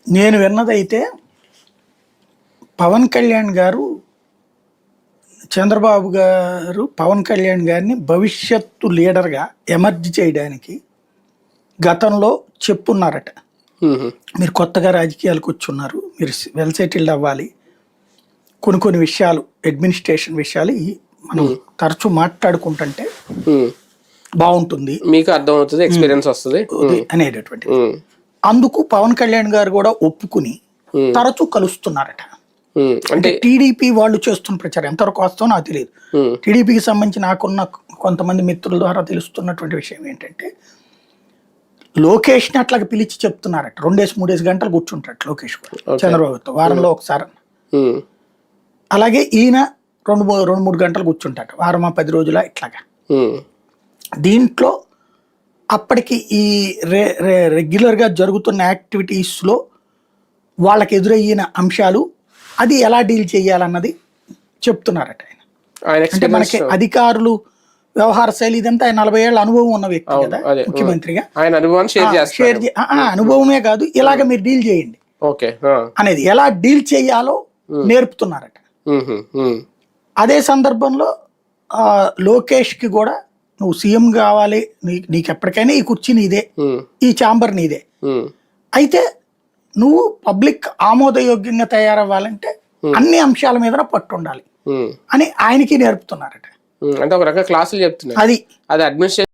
నేను విన్నదైతే పవన్ కళ్యాణ్ గారు చంద్రబాబు గారు పవన్ కళ్యాణ్ గారిని భవిష్యత్తు లీడర్గా ఎమర్జ్ చేయడానికి గతంలో చెప్పున్నారట. మీరు కొత్తగా రాజకీయాలకు వచ్చున్నారు, మీరు వెల్ సెటిల్డ్ అవ్వాలి, కొన్ని విషయాలు అడ్మినిస్ట్రేషన్ విషయాలు మనం తరచూ మాట్లాడుకుంటుంటే బాగుంటుంది, మీకు అర్థమవుతుంది, ఎక్స్పీరియన్స్ వస్తుంది అనేటటువంటి. అందుకు పవన్ కళ్యాణ్ గారు కూడా ఒప్పుకుని తరచూ కలుస్తున్నారట. అంటే టీడీపీ వాళ్ళు చేస్తున్న ప్రచారం ఎంతవరకు వస్తుందో నాకు తెలియదు. టీడీపీకి సంబంధించి నాకున్న కొంతమంది మిత్రుల ద్వారా తెలుస్తున్నటువంటి విషయం ఏంటంటే, లోకేష్ని అట్లాగా పిలిచి చెప్తున్నారట. 2-3 గంటలు కూర్చుంటారట లోకేష్ కూడా చంద్రబాబుతో, వారంలో ఒకసారి. అలాగే ఈయన 2-3 గంటలు కూర్చుంటారట, వారమా 10 రోజుల ఇట్లాగా. దీంట్లో అప్పటికి ఈ రెగ్యులర్గా జరుగుతున్న యాక్టివిటీస్లో వాళ్ళకి ఎదురయ్యిన అంశాలు, అది ఎలా డీల్ చేయాలన్నది చెప్తున్నారట ఆయన. అంటే మనకి అధికారులు వ్యవహార శైలి ఇదంతా ఆయన 40 ఏళ్ల అనుభవం ఉన్న వ్యక్తి కదా ముఖ్యమంత్రిగా. అనుభవమే కాదు, ఇలాగ మీరు డీల్ చేయండి అనేది, ఎలా డీల్ చేయాలో నేర్పుతున్నారట. అదే సందర్భంలో లోకేష్ కి కూడా నువ్వు సీఎం కావాలి, నీకు ఎప్పటికైనా ఈ కుర్చీ నీదే, ఈ ఛాంబర్ నీదే, అయితే నువ్వు పబ్లిక్ ఆమోదయోగ్యంగా తయారవ్వాలంటే అన్ని అంశాల మీద పట్టు ఉండాలి అని ఆయనకి నేర్పుతున్నారట. అంటే ఒక రకంగా క్లాసులు చెప్తున్నారు. అది అడ్మినిస్ట్రేషన్